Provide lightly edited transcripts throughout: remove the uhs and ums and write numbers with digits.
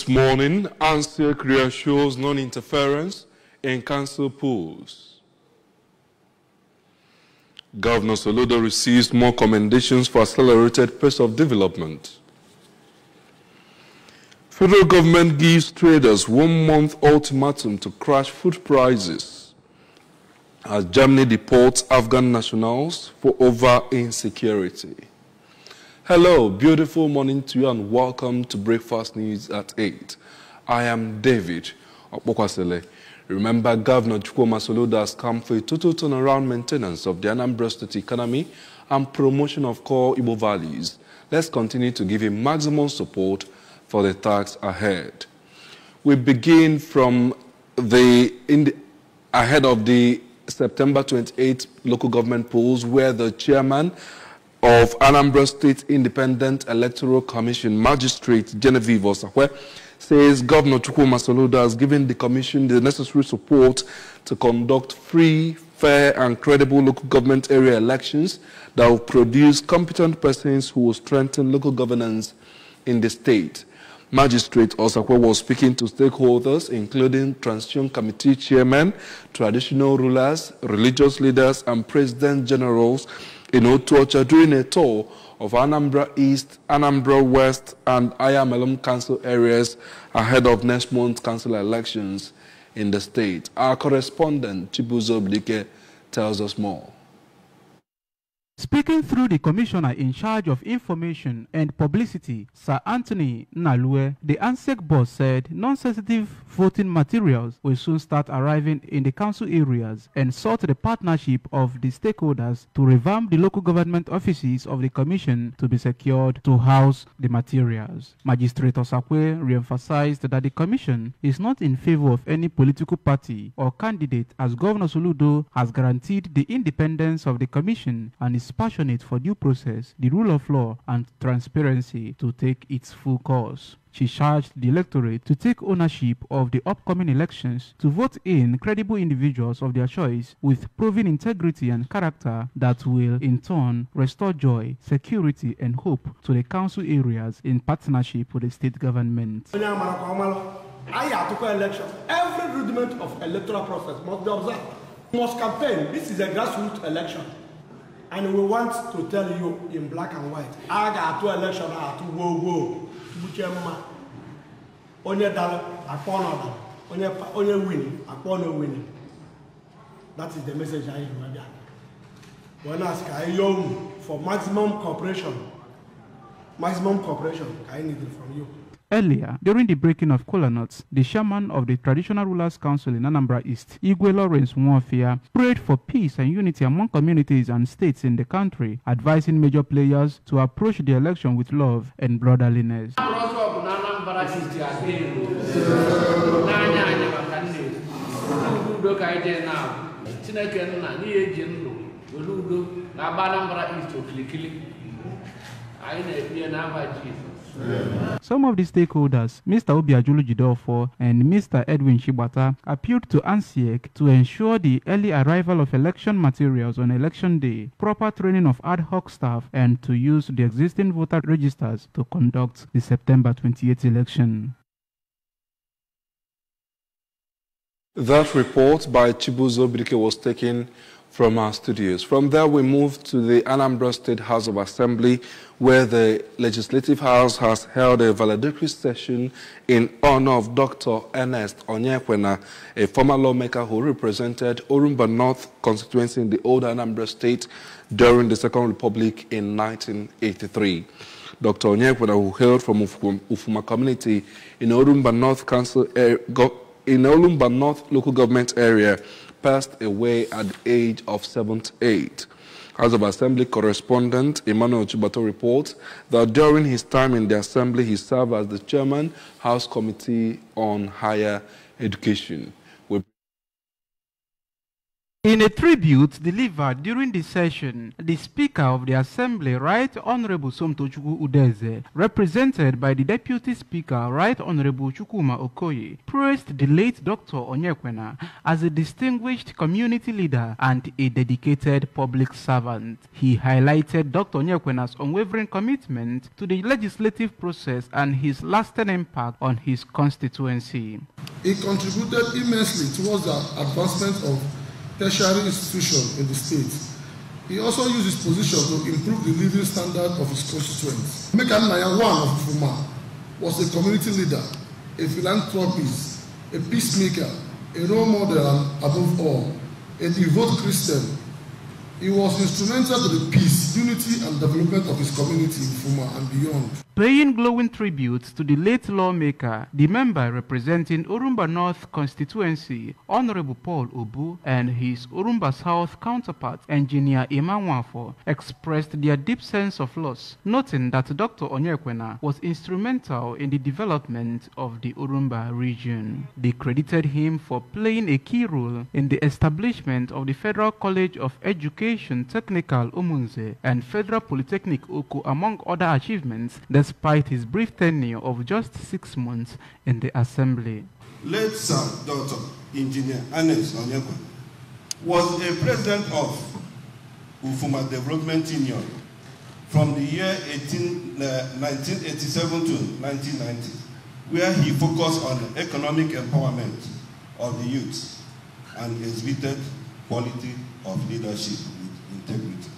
This morning, ANSEC reassures non-interference in council polls. Governor Soludo receives more commendations for accelerated pace of development. Federal government gives traders 1 month ultimatum to crash food prices as Germany deports Afghan nationals for over insecurity. Hello, beautiful morning to you and welcome to Breakfast News at 8. I am David Okpokwasele. Remember, Governor Chukwuma Soludo has come for a total turnaround maintenance of the Anambra State economy and promotion of core Igbo values. Let's continue to give him maximum support for the task ahead. We begin from ahead of the September 28 local government polls, where the chairman of Anambra State Independent Electoral Commission, Magistrate Genevieve Osakwe, says Governor Chukwuma Soludo has given the commission the necessary support to conduct free, fair, and credible local government area elections that will produce competent persons who will strengthen local governance in the state. Magistrate Osakwe was speaking to stakeholders, including Transition Committee chairmen, traditional rulers, religious leaders, and president generals in Otuocha during a tour of Anambra East, Anambra West, and Ayamelum council areas ahead of next month's council elections in the state. Our correspondent, Chibuzo Blike, tells us more. Speaking through the commissioner in charge of information and publicity, Sir Anthony Nalue, the ANSEC boss said non-sensitive voting materials will soon start arriving in the council areas and sought the partnership of the stakeholders to revamp the local government offices of the commission to be secured to house the materials. Magistrate Osakwe re-emphasized that the commission is not in favor of any political party or candidate, as Governor Soludo has guaranteed the independence of the commission and is passionate for due process, the rule of law, and transparency to take its full course. She charged the electorate to take ownership of the upcoming elections, to vote in credible individuals of their choice with proven integrity and character that will, in turn, restore joy, security, and hope to the council areas in partnership with the state government. Election. Every rudiment of electoral process must be observed. Must campaign. This is a grassroots election. And we want to tell you in black and white, I got two elections, I got to go. Onye dala, akpọ onye win, akpọ winning. That is the message I hear. When I ask for maximum cooperation, I need it from you. Earlier, during the breaking of kola nuts, the chairman of the Traditional Rulers Council in Anambra East, Igwe Lawrence Nwofia, prayed for peace and unity among communities and states in the country, advising major players to approach the election with love and brotherliness. Some of the stakeholders, Mr. Obiajulu Jidofo and Mr. Edwin Shibata, appealed to ANSEC to ensure the early arrival of election materials on election day, proper training of ad hoc staff, and to use the existing voter registers to conduct the September 28 election. That report by Chibuzo Blike was taken from our studios. From there, we move to the Anambra State House of Assembly, where the Legislative House has held a valedictory session in honor of Dr. Ernest Onyekwena, a former lawmaker who represented Orumba North constituency in the old Anambra State during the Second Republic in 1983. Dr. Onyekwena, who hailed from Ufuma community in Orumba North North local government area, passed away at the age of 78. House of Assembly correspondent Emmanuel Chibato reports that during his time in the Assembly, he served as the chairman, House Committee on Higher Education. In a tribute delivered during the session, the Speaker of the Assembly, Right Honorable Somtochukwu Udeze, represented by the Deputy Speaker, Right Honorable Chukwuma Okoye, praised the late Dr. Onyekwena as a distinguished community leader and a dedicated public servant. He highlighted Dr. Onyekwena's unwavering commitment to the legislative process and his lasting impact on his constituency. He contributed immensely towards the advancement of tertiary institution in the state. He also used his position to improve the living standard of his constituents. Emeka Nnaya of Ufuma was a community leader, a philanthropist, a peacemaker, a role model, and above all, a devout Christian. He was instrumental to the peace, unity, and development of his community in Ufuma and beyond. Paying glowing tribute to the late lawmaker, the member representing Orumba North constituency, Honorable Paul Obu, and his Orumba South counterpart, Engineer Iman Wafo, expressed their deep sense of loss, noting that Dr. Onyekwena was instrumental in the development of the Orumba region. They credited him for playing a key role in the establishment of the Federal College of Education Technical Umunze and Federal Polytechnic Oko, among other achievements, despite his brief tenure of just 6 months in the Assembly. Late Sir Dr. Engineer Ernest Onyekwena was a president of Ufuma Development Union from the year 1987 to 1990, where he focused on the economic empowerment of the youth and exhibited quality of leadership with integrity.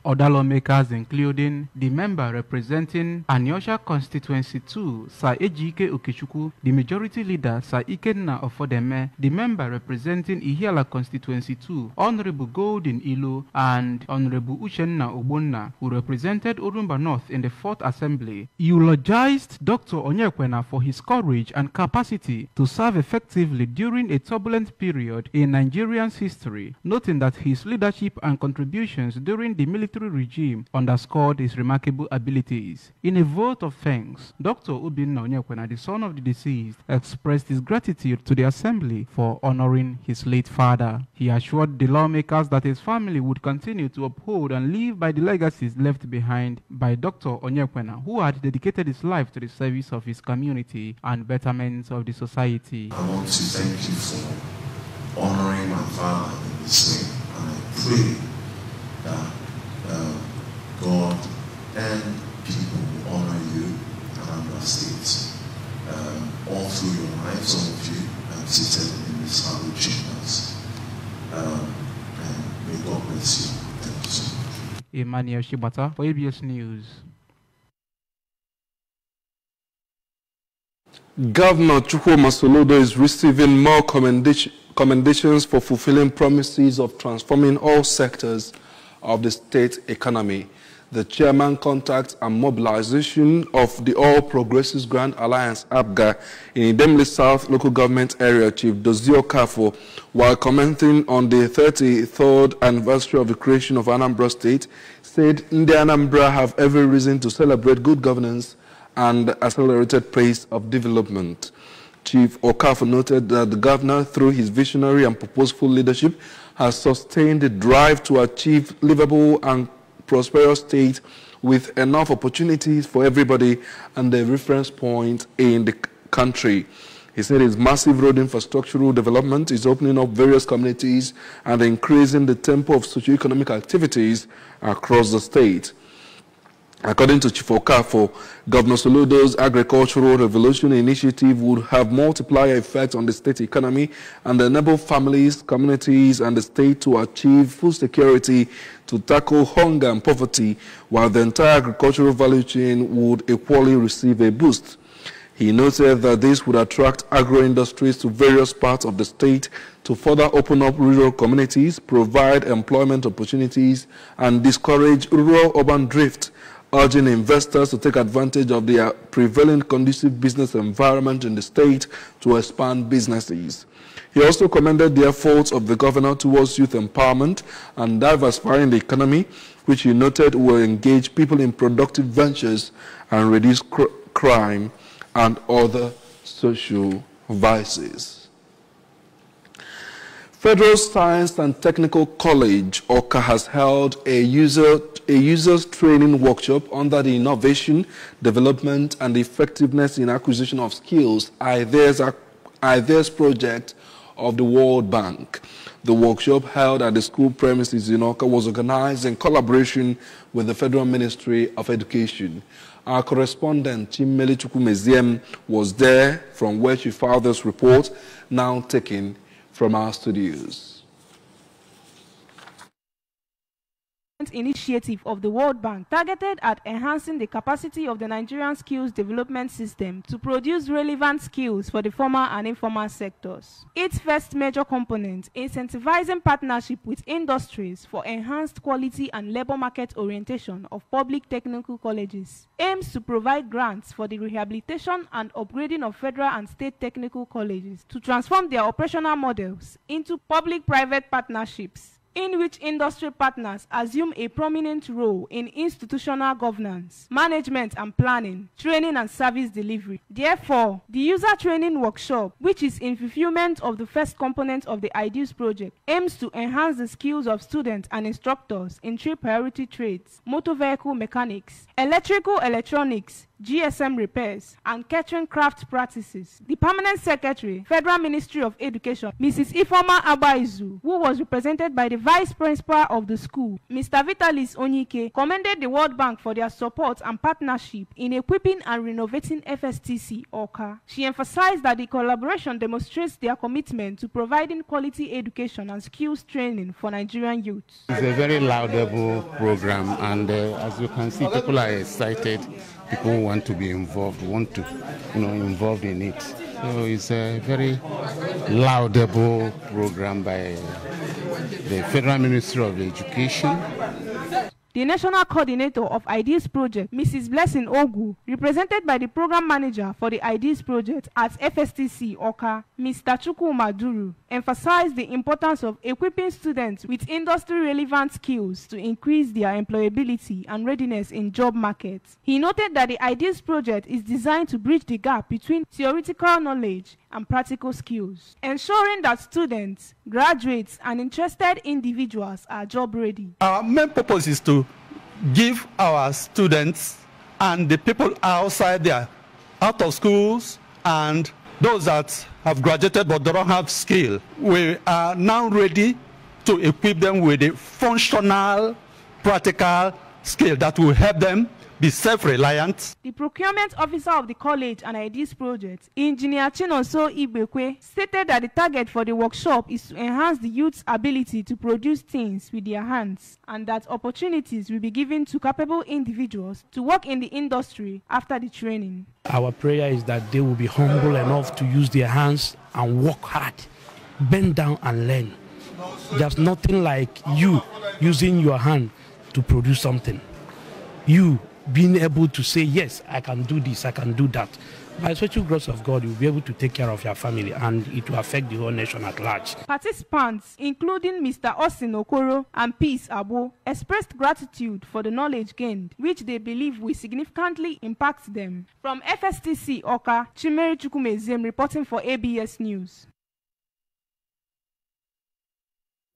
Other lawmakers, including the member representing Anyosha Constituency 2, Sir Ejike Okechukwu, the majority leader, Sir Ikenna Ofodeme, the member representing Ihiala Constituency 2, Honorable Golden Ilo, and Honorable Uchenna Ogbonna, who represented Orumba North in the 4th Assembly, eulogized Dr. Onyekwena for his courage and capacity to serve effectively during a turbulent period in Nigerian's history, noting that his leadership and contributions during the military regime underscored his remarkable abilities. In a vote of thanks, Dr. Obinna Onyekwena, the son of the deceased, expressed his gratitude to the Assembly for honoring his late father. He assured the lawmakers that his family would continue to uphold and live by the legacies left behind by Dr. Onyekwena, who had dedicated his life to the service of his community and betterment of the society. I want to thank you for honoring my father in this way, and I pray that God and people will honor you and Anambra State all through your life. Some of you seated in these hallowed chambers, and may God bless you. Thank you so much. Emmanuel Shibata for ABS News. Governor Chukwuma Soludo is receiving more commendations for fulfilling promises of transforming all sectors of the state economy. The chairman contact and mobilization of the All Progressives Grand Alliance APGA in Idemili South local government area, Chief Dozie Okafor, while commenting on the 33rd anniversary of the creation of Anambra State, said the Anambra have every reason to celebrate good governance and accelerated pace of development. Chief Okafor noted that the governor, through his visionary and purposeful leadership, has sustained the drive to achieve livable and prosperous state with enough opportunities for everybody and a reference point in the country. He said his massive road infrastructural development is opening up various communities and increasing the tempo of socio-economic activities across the state. According to Chief Okafor, Governor Soludo's agricultural revolution initiative would have multiplier effects on the state economy and enable families, communities, and the state to achieve food security, to tackle hunger and poverty, while the entire agricultural value chain would equally receive a boost. He noted that this would attract agro-industries to various parts of the state to further open up rural communities, provide employment opportunities, and discourage rural-urban drift, urging investors to take advantage of the prevailing conducive business environment in the state to expand businesses. He also commended the efforts of the governor towards youth empowerment and diversifying the economy, which he noted will engage people in productive ventures and reduce crime and other social vices. Federal Science and Technical College, OCA, has held a users training workshop under the Innovation, Development and Effectiveness in Acquisition of Skills IDEAS project of the World Bank. The workshop held at the school premises in OCA was organized in collaboration with the Federal Ministry of Education. Our correspondent, Chimeli Chukwumeziem, was there, from where she filed this report, now taken from our studios. Initiative of the World Bank targeted at enhancing the capacity of the Nigerian skills development system to produce relevant skills for the formal and informal sectors. Its first major component, incentivizing partnership with industries for enhanced quality and labor market orientation of public technical colleges, aims to provide grants for the rehabilitation and upgrading of federal and state technical colleges to transform their operational models into public-private partnerships, in which industry partners assume a prominent role in institutional governance, management and planning, training and service delivery. Therefore, the user training workshop, which is in fulfillment of the first component of the IDEAS project, aims to enhance the skills of students and instructors in 3 priority trades: motor vehicle mechanics, electrical electronics, GSM repairs, and catering craft practices. The Permanent Secretary, Federal Ministry of Education, Mrs. Ifeoma Abaizu, who was represented by the Vice Principal of the school, Mr. Vitalis Onyike, commended the World Bank for their support and partnership in equipping and renovating FSTC OCA. She emphasized that the collaboration demonstrates their commitment to providing quality education and skills training for Nigerian youths. It's a very laudable program, and as you can see, people are excited. People want to be involved, involved in it. So it's a very laudable program by the Federal Ministry of Education. The National Coordinator of IDEAS Project, Mrs. Blessing Ogu, represented by the Program Manager for the IDEAS Project at FSTC OCA, Mr. Chukwu Maduru, emphasized the importance of equipping students with industry-relevant skills to increase their employability and readiness in job markets. He noted that the IDEAS Project is designed to bridge the gap between theoretical knowledge and practical skills, ensuring that students, graduates, and interested individuals are job-ready. Our main purpose is to give our students and the people outside there, out of schools, and those that have graduated but don't have skill, we are now ready to equip them with a functional, practical skill that will help them be self-reliant. The procurement officer of the college and IDEAS project, Engineer Chinonso Ibekwe, stated that the target for the workshop is to enhance the youth's ability to produce things with their hands, and that opportunities will be given to capable individuals to work in the industry after the training. Our prayer is that they will be humble enough to use their hands and work hard, bend down and learn. There's nothing like you using your hand to produce something. You being able to say, yes, I can do this, I can do that. By the special grace of God, you'll be able to take care of your family, and it will affect the whole nation at large. Participants, including Mr. Austin Okoro and Peace Abo, expressed gratitude for the knowledge gained, which they believe will significantly impact them. From FSTC OCA, Chimeri Chukwumeziem reporting for ABS News.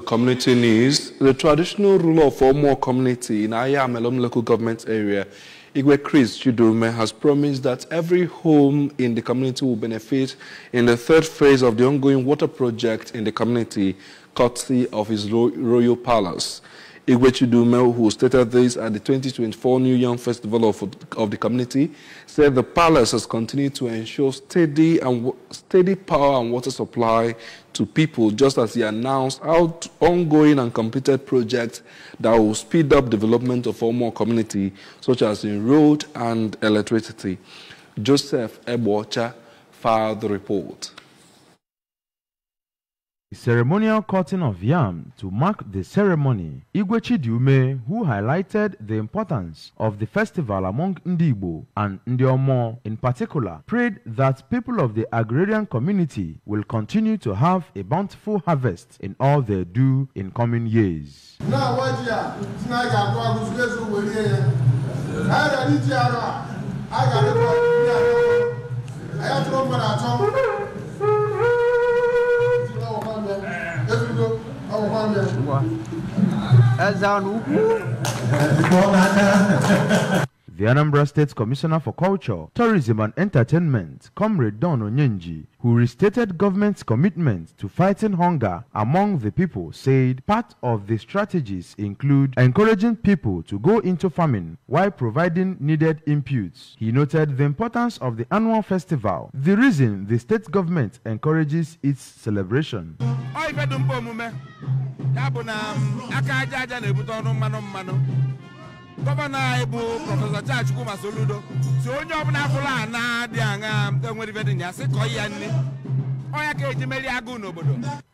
Community news. The traditional ruler of Omo community in Ayamelom local government area, Igwe Chris Chidurume, has promised that every home in the community will benefit in the 3rd phase of the ongoing water project in the community, courtesy of his royal palace. Igwe Chidurume, who stated this at the 2024 New Yam Festival of the community, said the palace has continued to ensure steady power and water supply to people, just as he announced ongoing and completed projects that will speed up development of Omo community, such as in road and electricity. Joseph Ebocha filed the report. The ceremonial cutting of yam to mark the ceremony, Igwe Chidurume, who highlighted the importance of the festival among Ndigbo and Ndiomo in particular, prayed that people of the agrarian community will continue to have a bountiful harvest in all they do in coming years. The Anambra State Commissioner for Culture, Tourism and Entertainment, Comrade Don Onyenji, who restated government's commitment to fighting hunger among the people, said part of the strategies include encouraging people to go into farming while providing needed inputs. He noted the importance of the annual festival, the reason the state government encourages its celebration. Governor Ibu, Professor Charles Kuma Soludo, so on your Nafula, Nadiang, don't worry about it.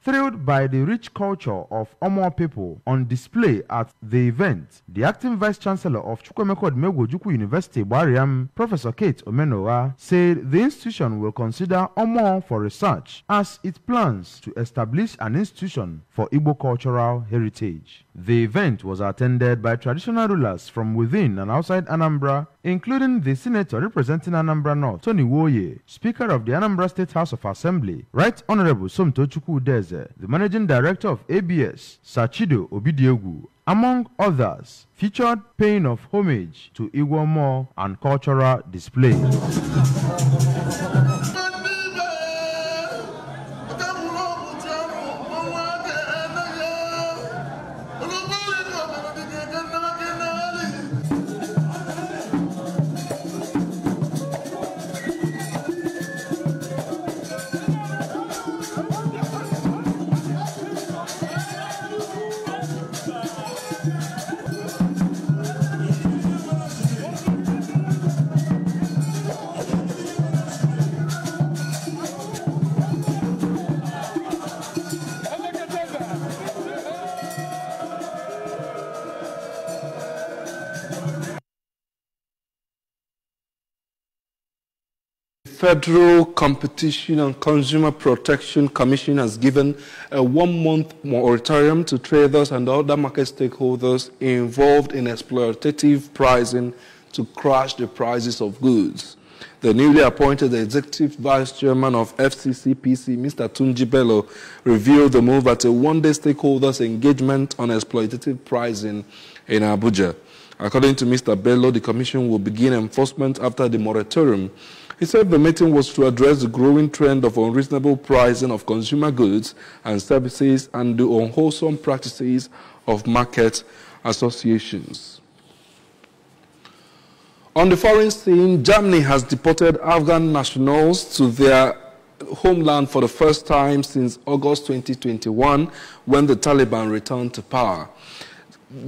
Thrilled by the rich culture of Omo people on display at the event, the acting Vice Chancellor of Chukwemeko Odumegwu University, Bariam, Professor Kate Omenowa, said the institution will consider Omo for research as it plans to establish an institution for Igbo cultural heritage. The event was attended by traditional rulers from within and outside Anambra, including the senator representing Anambra North, Tony Woye, Speaker of the Anambra State House of Assembly, Right Honorable Somtochukwu Udeze, the Managing Director of ABS, Sachido Obidiegwu, among others, featured paying of homage to Igbo Mo and cultural display. Federal Competition and Consumer Protection Commission has given a 1-month moratorium to traders and other market stakeholders involved in exploitative pricing to crash the prices of goods. The newly appointed Executive Vice Chairman of FCCPC, Mr. Tunji Bello, revealed the move at a one-day stakeholders engagement on exploitative pricing in Abuja. According to Mr. Bello, the Commission will begin enforcement after the moratorium. He said the meeting was to address the growing trend of unreasonable pricing of consumer goods and services and the unwholesome practices of market associations. On the foreign scene, Germany has deported Afghan nationals to their homeland for the first time since August 2021, when the Taliban returned to power.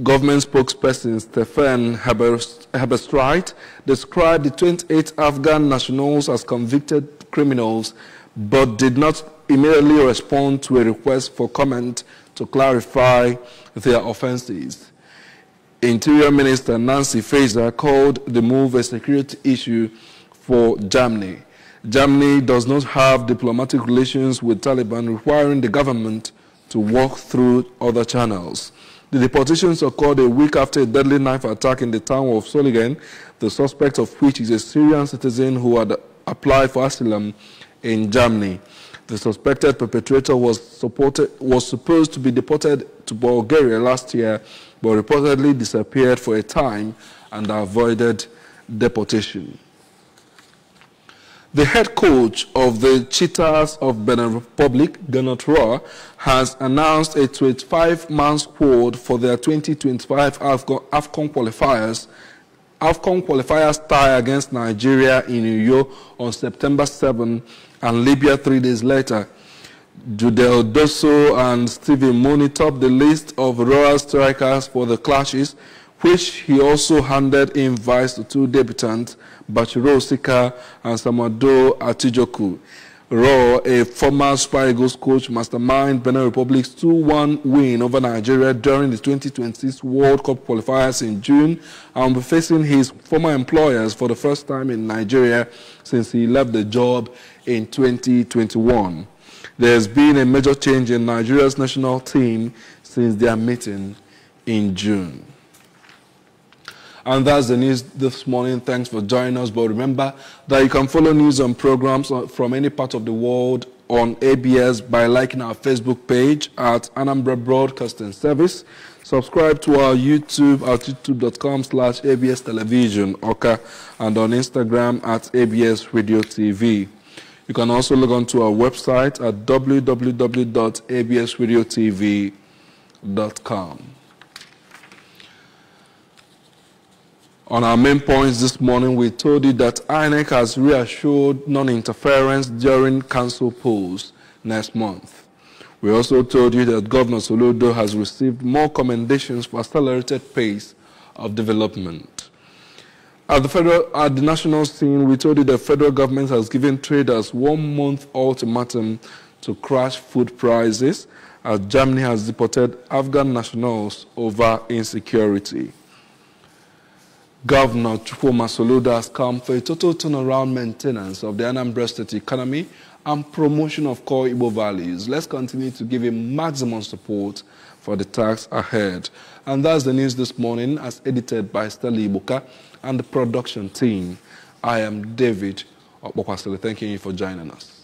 Government spokesperson Stefan Hebestreit described the 28 Afghan nationals as convicted criminals, but did not immediately respond to a request for comment to clarify their offenses. Interior Minister Nancy Faeser called the move a security issue for Germany. Germany does not have diplomatic relations with Taliban, requiring the government to walk through other channels. The deportations occurred a week after a deadly knife attack in the town of Solingen, the suspect of which is a Syrian citizen who had applied for asylum in Germany. The suspected perpetrator was supposed to be deported to Bulgaria last year, but reportedly disappeared for a time and avoided deportation. The head coach of the Cheetahs of Benin Republic, Gernot Rohr, has announced a 25-man squad for their 2025 AFCON qualifiers. AFCON qualifiers tie against Nigeria in Uyo on September 7 and Libya 3 days later. Judel Dosso and Stephen Mooney topped the list of Rohr's strikers for the clashes, which he also handed invites to two debutants, Bachiro Sika and Samado Atijoku. Rohr, a former Super Eagles coach, masterminded Benin Republic's 2-1 win over Nigeria during the 2026 World Cup qualifiers in June, and will be facing his former employers for the first time in Nigeria since he left the job in 2021. There has been a major change in Nigeria's national team since their meeting in June. And that's the news this morning. Thanks for joining us. But remember that you can follow news and programs from any part of the world on ABS by liking our Facebook page at Anambra Broadcasting Service. Subscribe to our YouTube at youtube.com/ABS Television Oka and on Instagram at ABS Radio TV. You can also log on to our website at www.absradiotv.com. On our main points this morning, we told you that INEC has reassured non-interference during council polls next month. We also told you that Governor Soludo has received more commendations for accelerated pace of development. At the national scene, we told you the federal government has given traders 1 month ultimatum to crash food prices as Germany has deported Afghan nationals over insecurity. Governor Chukwuma Soludo has come for a total turnaround maintenance of the Anambra State economy and promotion of core Igbo values. Let's continue to give him maximum support for the task ahead. And that's the news this morning, as edited by Stella Ibuka and the production team. I am David Okpokwasile. Thank you for joining us.